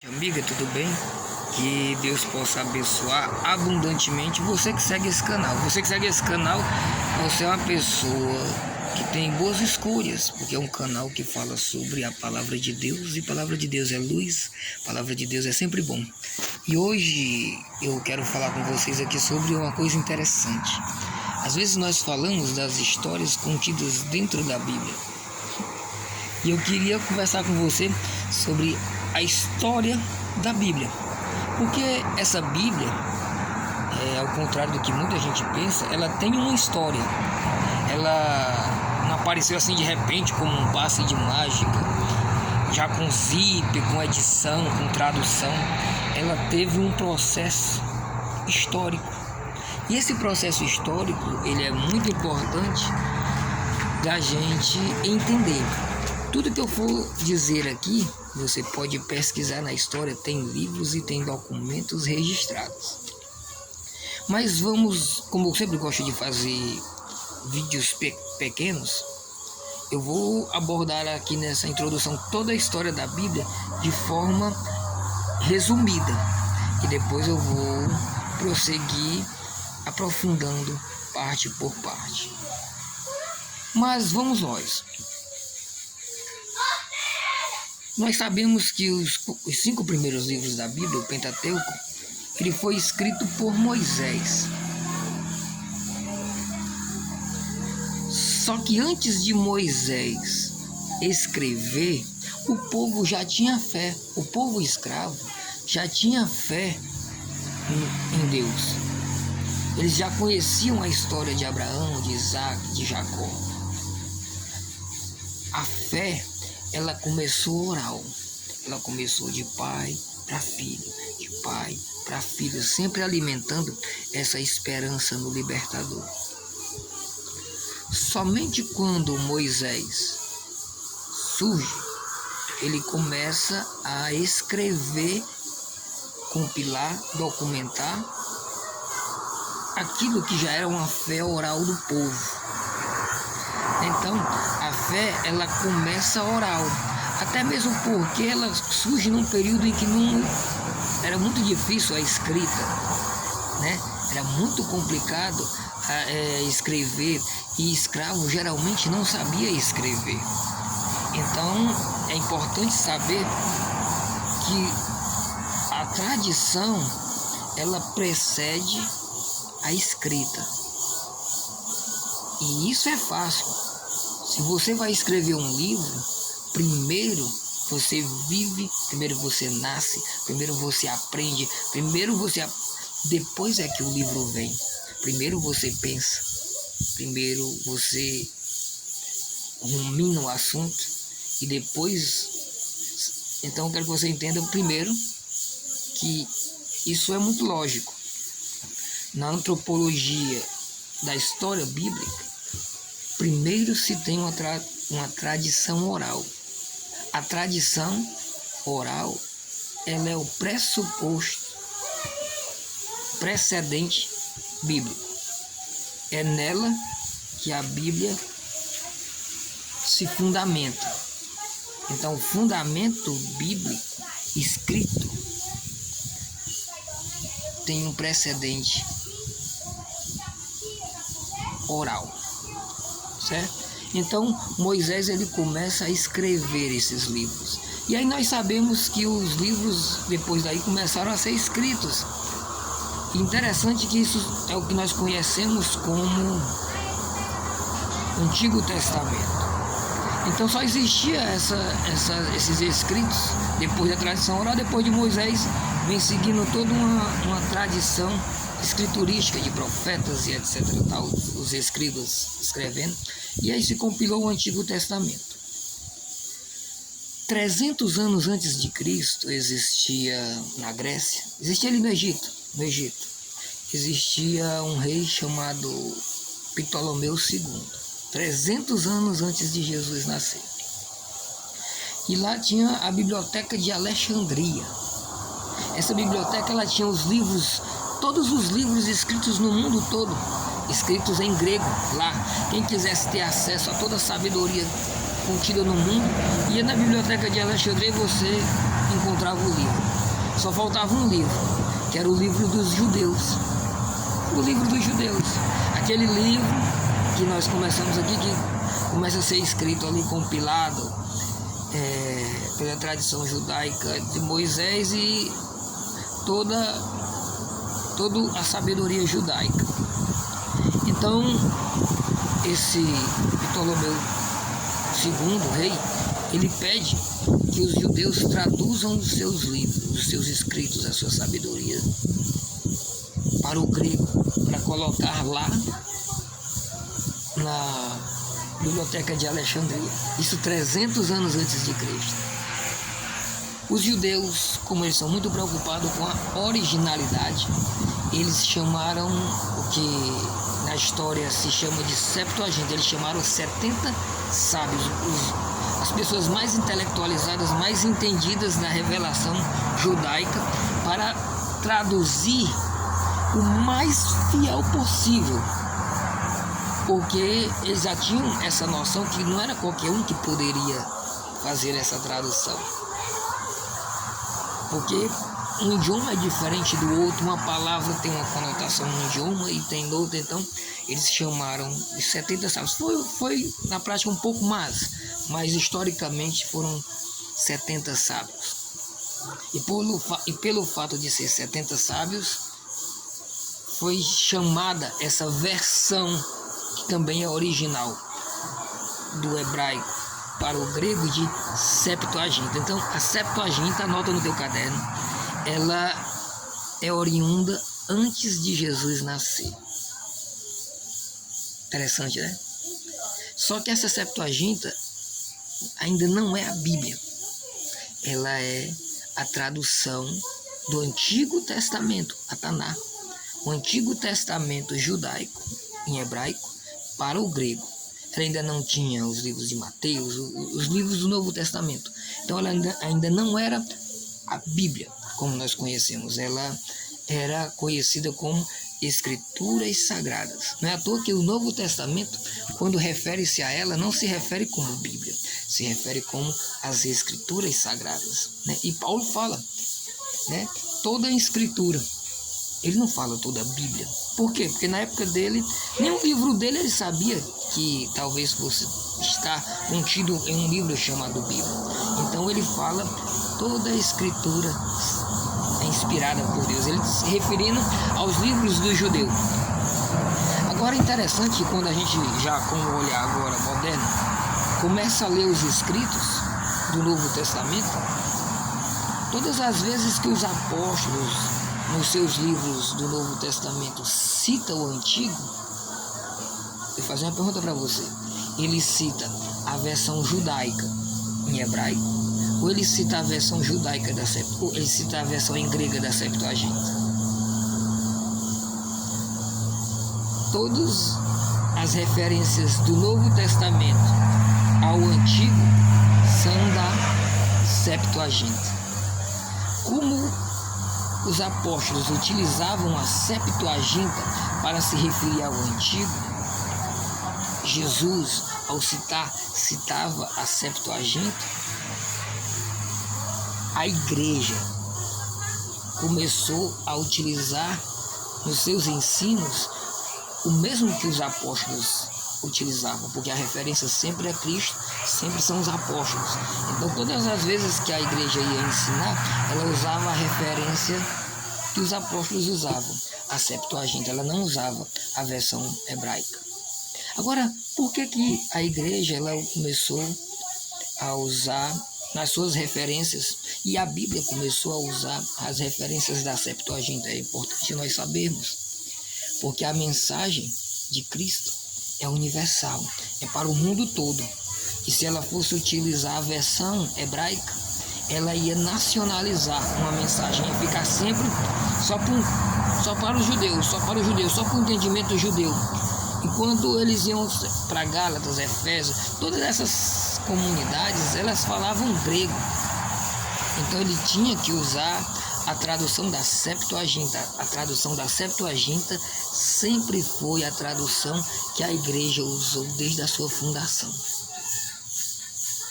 Amiga, tudo bem? Que Deus possa abençoar abundantemente você que segue esse canal. Você que segue esse canal, você é uma pessoa que tem boas escolhas, porque é um canal que fala sobre a palavra de Deus, e a palavra de Deus é luz, a palavra de Deus é sempre bom. E hoje eu quero falar com vocês aqui sobre uma coisa interessante. Às vezes nós falamos das histórias contidas dentro da Bíblia, e eu queria conversar com você sobre a história da Bíblia, porque essa Bíblia, ao contrário do que muita gente pensa, ela tem uma história. Ela não apareceu assim de repente como um passe de mágica, já com zip, com edição, com tradução. Ela teve um processo histórico, e esse processo histórico ele é muito importante da gente entender. Tudo que eu for dizer aqui, você pode pesquisar na história, tem livros e tem documentos registrados. Mas vamos, como eu sempre gosto de fazer vídeos pequenos, eu vou abordar aqui nessa introdução toda a história da Bíblia de forma resumida. E depois eu vou prosseguir aprofundando parte por parte. Mas vamos nós. Nós sabemos que os 5 primeiros livros da Bíblia, o Pentateuco, ele foi escrito por Moisés. Só que antes de Moisés escrever, o povo já tinha fé. O povo escravo já tinha fé em Deus. Eles já conheciam a história de Abraão, de Isaac, de Jacó. A fé, ela começou oral, ela começou de pai para filho, de pai para filho, sempre alimentando essa esperança no libertador. Somente quando Moisés surge, ele começa a escrever, compilar, documentar aquilo que já era uma fé oral do povo. Então, a fé, ela começa oral, até mesmo porque ela surge num período em que não era muito difícil a escrita, né? Era muito complicado escrever, e escravo geralmente não sabia escrever. Então, é importante saber que a tradição, ela precede a escrita. E isso é fácil. Se você vai escrever um livro, primeiro você vive, primeiro você nasce, primeiro você aprende, depois é que o livro vem. Primeiro você pensa, primeiro você rumina o assunto, e depois... Então eu quero que você entenda primeiro que isso é muito lógico. Na antropologia da história bíblica, primeiro se tem uma tradição oral. A tradição oral, ela é o pressuposto, precedente bíblico. É nela que a Bíblia se fundamenta. Então, o fundamento bíblico escrito tem um precedente oral, certo? Então Moisés, ele começa a escrever esses livros, e aí nós sabemos que os livros depois daí começaram a ser escritos. Interessante que isso é o que nós conhecemos como Antigo Testamento. Então só existia esses escritos depois da tradição oral. Depois de Moisés vem seguindo toda uma tradição escriturística de profetas e etc, tal, os escribas escrevendo, e aí se compilou o Antigo Testamento. 300 anos antes de Cristo existia na Grécia, existia ali no Egito, existia um rei chamado Ptolomeu II, 300 anos antes de Jesus nascer. E lá tinha a Biblioteca de Alexandria. Essa biblioteca, ela tinha os livros, todos os livros escritos no mundo todo, escritos em grego lá. Quem quisesse ter acesso a toda a sabedoria contida no mundo, ia na Biblioteca de Alexandria e você encontrava o livro. só faltava um livro, que era o livro dos judeus. O livro dos judeus. Aquele livro que nós começamos aqui, que começa a ser escrito ali, compilado pela tradição judaica de Moisés e toda a sabedoria judaica. Então, esse Ptolomeu II, rei, ele pede que os judeus traduzam os seus livros, os seus escritos, a sua sabedoria para o grego, para colocar lá na biblioteca de Alexandria. Isso 300 anos antes de Cristo. Os judeus, como eles são muito preocupados com a originalidade, eles chamaram o que na história se chama de Septuaginta. Eles chamaram 70 sábios, as pessoas mais intelectualizadas, mais entendidas da revelação judaica, para traduzir o mais fiel possível, porque eles já tinham essa noção que não era qualquer um que poderia fazer essa tradução, porque um idioma é diferente do outro, uma palavra tem uma conotação no idioma e tem no outro. Então eles chamaram de 70 sábios. Foi na prática um pouco mais, mas historicamente foram 70 sábios. E pelo fato de ser 70 sábios, foi chamada essa versão, que também é original, do hebraico para o grego, de Septuaginta. Então, a Septuaginta, anota no teu caderno, ela é oriunda antes de Jesus nascer. Interessante, né? Só que essa Septuaginta ainda não é a Bíblia. Ela é a tradução do Antigo Testamento, a Taná, o Antigo Testamento judaico, em hebraico, para o grego. Ela ainda não tinha os livros de Mateus, os livros do Novo Testamento. Então ela ainda não era a Bíblia, como nós conhecemos. Ela era conhecida como Escrituras Sagradas. Não é à toa que o Novo Testamento, quando refere-se a ela, não se refere como Bíblia, se refere como as Escrituras Sagradas, né? E Paulo fala, né, toda a Escritura. Ele não fala toda a Bíblia. Por quê? Porque na época dele, nenhum livro dele ele sabia que talvez fosse estar contido em um livro chamado Bíblia. Então ele fala toda a Escritura é inspirada por Deus, ele se referindo aos livros do judeu. Agora é interessante que quando a gente, já com o olhar agora moderno, começa a ler os escritos do Novo Testamento, todas as vezes que os apóstolos, nos seus livros do Novo Testamento, cita o Antigo, eu vou fazer uma pergunta para você. Ele cita a versão judaica em hebraico, ou ele cita a versão judaica ou ele cita a versão em grega da Septuaginta? Todas as referências do Novo Testamento ao Antigo são da Septuaginta. Como os apóstolos utilizavam a Septuaginta para se referir ao Antigo, Jesus, ao citava a Septuaginta, a igreja começou a utilizar nos seus ensinos o mesmo que os apóstolos utilizavam, porque a referência sempre é Cristo, sempre são os apóstolos. Então todas as vezes que a igreja ia ensinar, ela usava a referência que os apóstolos usavam, a Septuaginta. Ela não usava a versão hebraica. Agora, por que a igreja ela começou a usar nas suas referências, e a Bíblia começou a usar as referências da Septuaginta? É importante nós sabermos, porque a mensagem de Cristo é universal, é para o mundo todo. E se ela fosse utilizar a versão hebraica, ela ia nacionalizar uma mensagem, ia ficar sempre só para os judeus, só para o entendimento judeu. Enquanto eles iam para Gálatas, Efésios, todas essas comunidades, elas falavam grego. Então ele tinha que usar a tradução da Septuaginta. A tradução da Septuaginta sempre foi a tradução que a igreja usou desde a sua fundação.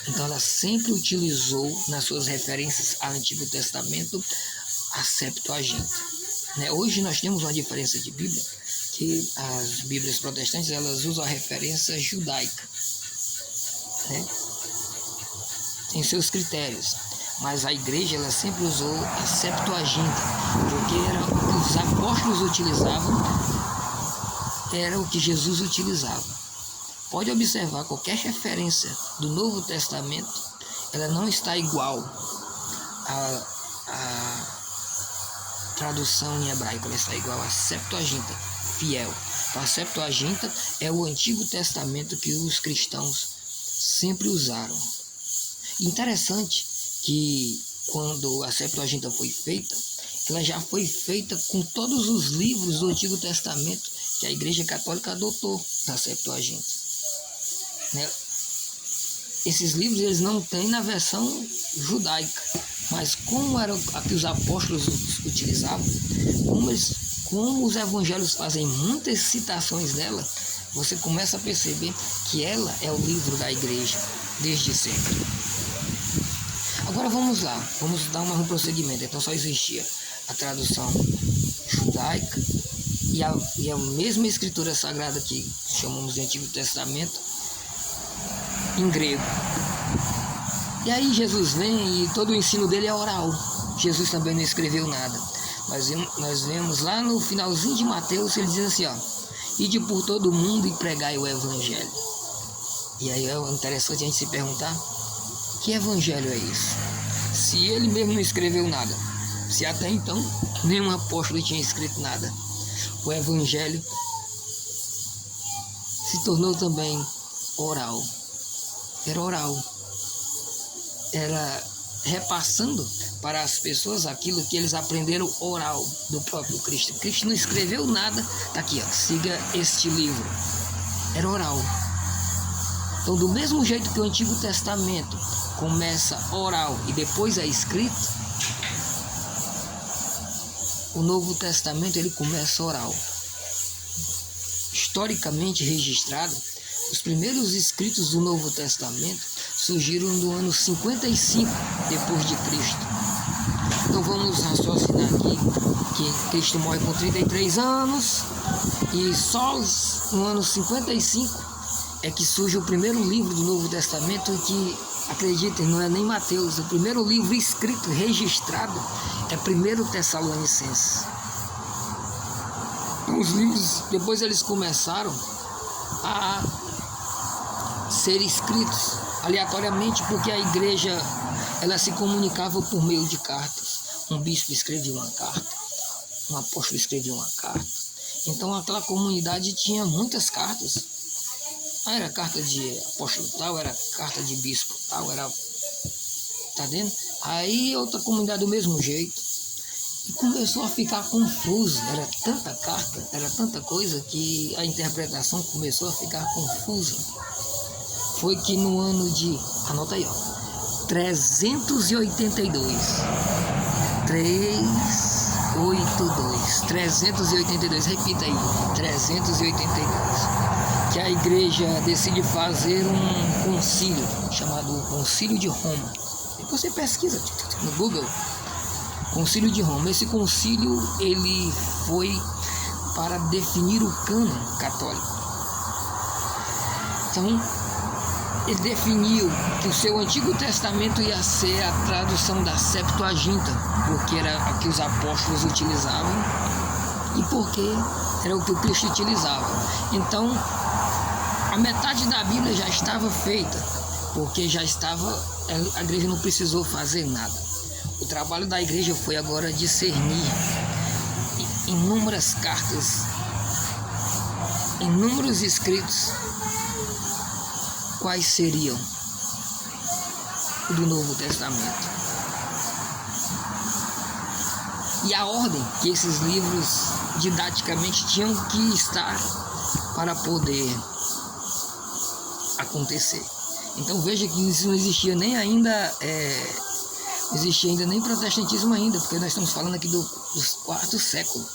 Então ela sempre utilizou nas suas referências ao Antigo Testamento a Septuaginta. Né? Hoje nós temos uma diferença de Bíblia, que as Bíblias protestantes elas usam a referência judaica, né? Tem seus critérios, mas a igreja ela sempre usou a Septuaginta, porque era o que os apóstolos utilizavam, era o que Jesus utilizava. Pode observar, qualquer referência do Novo Testamento, ela não está igual à tradução em hebraico, ela está igual à Septuaginta, fiel. Então, a Septuaginta é o Antigo Testamento que os cristãos sempre usaram. Interessante que quando a Septuaginta foi feita, ela já foi feita com todos os livros do Antigo Testamento que a Igreja Católica adotou na Septuaginta. Né? Esses livros eles não têm na versão judaica, mas como era a que os apóstolos utilizavam, como os evangelhos fazem muitas citações dela, você começa a perceber que ela é o livro da igreja desde sempre. Agora vamos lá, vamos dar um prosseguimento. Então só existia a tradução judaica e a mesma escritura sagrada que chamamos de Antigo Testamento em grego. E aí Jesus vem e todo o ensino dele é oral. Jesus também não escreveu nada. Nós vemos lá no finalzinho de Mateus, ele diz assim, ó: ide por todo o mundo e pregai o evangelho. E aí é interessante a gente se perguntar, que evangelho é esse? Se ele mesmo não escreveu nada, se até então nenhum apóstolo tinha escrito nada, o evangelho se tornou também oral. Era oral. Era repassando para as pessoas aquilo que eles aprenderam oral do próprio Cristo. Cristo não escreveu nada, tá aqui, ó, siga este livro. Era oral. Então, do mesmo jeito que o Antigo Testamento começa oral e depois é escrito, o Novo Testamento ele começa oral. Historicamente registrado, os primeiros escritos do Novo Testamento surgiram no ano 55 depois de Cristo. Então vamos raciocinar aqui que Cristo morre com 33 anos e só no ano 55 é que surge o primeiro livro do Novo Testamento que, acreditem, não é nem Mateus. O primeiro livro escrito, registrado, é 1 Tessalonicenses. Então, os livros, depois eles começaram a ser escritos aleatoriamente, porque a igreja ela se comunicava por meio de cartas. Um bispo escrevia uma carta, um apóstolo escrevia uma carta. Então aquela comunidade tinha muitas cartas. Era carta de apóstolo tal, era carta de bispo tal, era... Tá vendo? Aí outra comunidade do mesmo jeito. E começou a ficar confuso. Era tanta carta, era tanta coisa que a interpretação começou a ficar confusa. Foi que no ano de... Anota aí, ó. 382. 382. Repita aí. 382. Que a igreja decide fazer um concílio chamado Concílio de Roma. Depois você pesquisa no Google, Concílio de Roma. Esse concílio ele foi para definir o cânon católico. Então ele definiu que o seu Antigo Testamento ia ser a tradução da Septuaginta, porque era a que os apóstolos utilizavam e porque era o que o Cristo utilizava. Então a metade da Bíblia já estava feita, porque já estava, a igreja não precisou fazer nada. O trabalho da igreja foi agora discernir inúmeras cartas, inúmeros escritos, quais seriam o do Novo Testamento. E a ordem que esses livros didaticamente tinham que estar para poder acontecer. Então veja que isso não existia nem ainda, não existia ainda nem protestantismo ainda, porque nós estamos falando aqui do quarto século.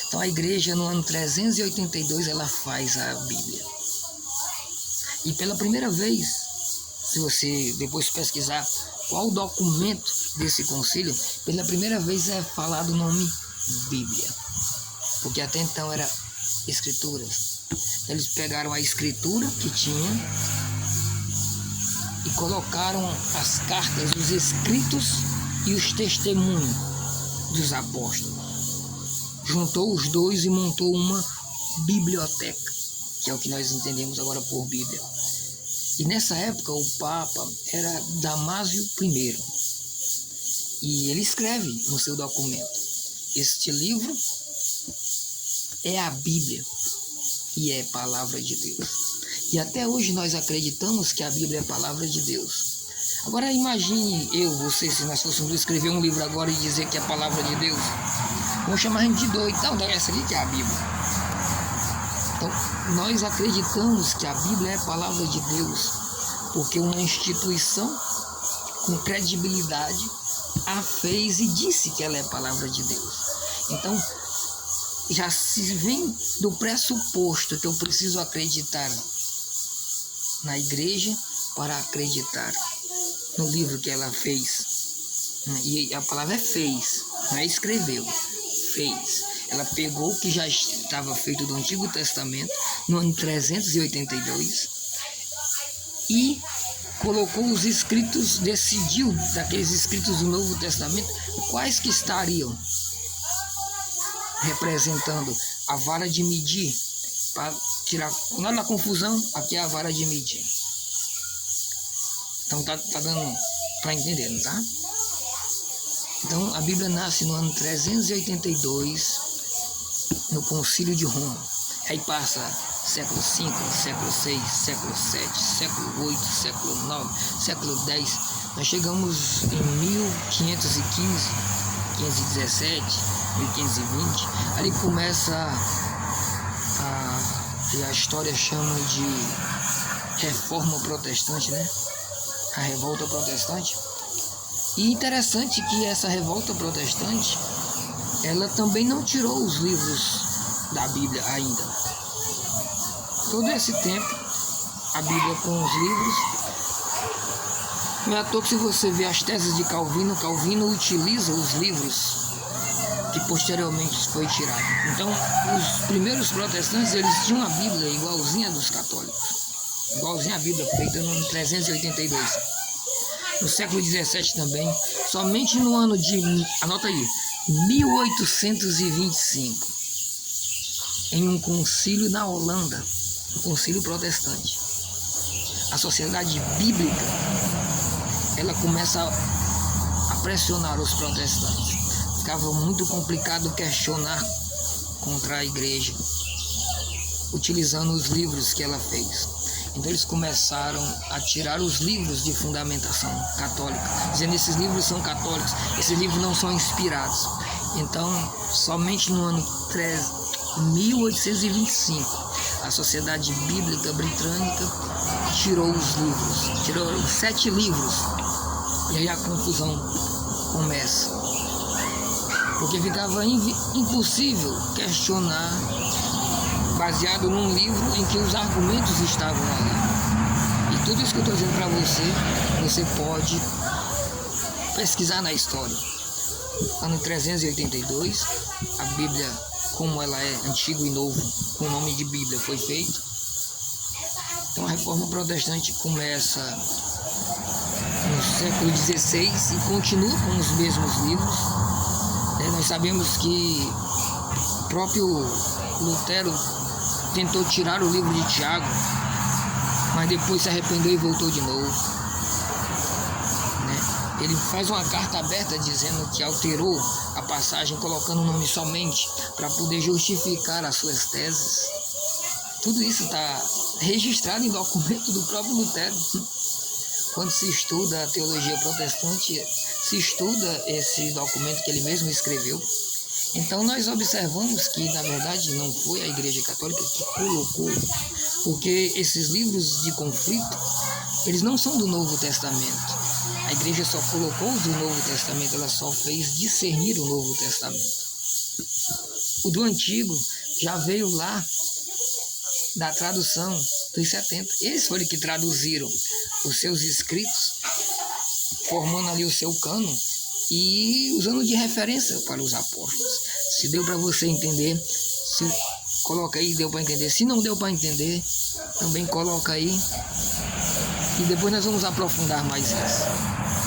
Então a igreja no ano 382 ela faz a Bíblia. E pela primeira vez, se você depois pesquisar qual documento desse concílio, pela primeira vez é falado o nome Bíblia, porque até então era escrituras. Eles pegaram a escritura que tinha e colocaram as cartas, os escritos e os testemunhos dos apóstolos. Juntou os dois e montou uma biblioteca, que é o que nós entendemos agora por Bíblia. E nessa época o Papa era Damásio I. E ele escreve no seu documento: este livro é a Bíblia e é palavra de Deus. E até hoje nós acreditamos que a Bíblia é palavra de Deus. Agora imagine você, se nós fôssemos escrever um livro agora e dizer que é palavra de Deus. Vamos chamar a gente de doido. Então, essa aqui que é a Bíblia. Então, nós acreditamos que a Bíblia é palavra de Deus, porque uma instituição com credibilidade a fez e disse que ela é palavra de Deus. Então, já se vem do pressuposto que eu preciso acreditar na igreja para acreditar no livro que ela fez. E a palavra é fez, não é escreveu, fez. Ela pegou o que já estava feito do Antigo Testamento, no ano 382, e colocou os escritos, decidiu daqueles escritos do Novo Testamento quais que estariam representando a vara de medir, para tirar lá na confusão. Aqui é a vara de medir. Então tá dando para entender, não tá? Então a Bíblia nasce no ano 382, no Concílio de Roma. Aí passa século V, século VI, século VII, século VIII, século IX, século X. Nós chegamos em 1515, 1517, 1520. Ali começa a história chama de Reforma Protestante, né? A Revolta Protestante. E interessante que essa Revolta Protestante, ela também não tirou os livros da Bíblia ainda. Todo esse tempo, a Bíblia com os livros. Não é à toa que, se você vê as teses de Calvino, Calvino utiliza os livros que posteriormente foi tirado. Então, os primeiros protestantes, eles tinham a Bíblia igualzinha dos católicos, igualzinha a Bíblia feita no 382. No século XVII também, somente no ano de, anota aí, 1825, em um concílio na Holanda, um concílio protestante, a Sociedade Bíblica, ela começa a pressionar os protestantes. Ficava muito complicado questionar contra a igreja, utilizando os livros que ela fez. Então eles começaram a tirar os livros de fundamentação católica, dizendo que esses livros são católicos, esses livros não são inspirados. Então, somente no ano 1825, a Sociedade Bíblica Britânica tirou os livros, tirou 7 livros, e aí a confusão começa. Porque ficava impossível questionar baseado num livro em que os argumentos estavam ali. E tudo isso que eu estou dizendo para você, você pode pesquisar na história. Ano 382, a Bíblia, como ela é Antigo e Novo, com o nome de Bíblia, foi feito. Então a Reforma Protestante começa no século XVI e continua com os mesmos livros. Nós sabemos que o próprio Lutero tentou tirar o livro de Tiago, mas depois se arrependeu e voltou de novo. Ele faz uma carta aberta dizendo que alterou a passagem, colocando o nome somente, para poder justificar as suas teses. Tudo isso está registrado em documento do próprio Lutero. Quando se estuda a teologia protestante, se estuda esse documento que ele mesmo escreveu. Então nós observamos que, na verdade, não foi a Igreja Católica que colocou, porque esses livros de conflito, eles não são do Novo Testamento. A Igreja só colocou os do Novo Testamento, ela só fez discernir o Novo Testamento. O do Antigo já veio lá da tradução dos 70. Eles foram que traduziram os seus escritos, formando ali o seu cânon, e usando de referência para os apóstolos. Se deu para você entender, coloca aí, deu para entender. Se não deu para entender, também coloca aí. E depois nós vamos aprofundar mais isso.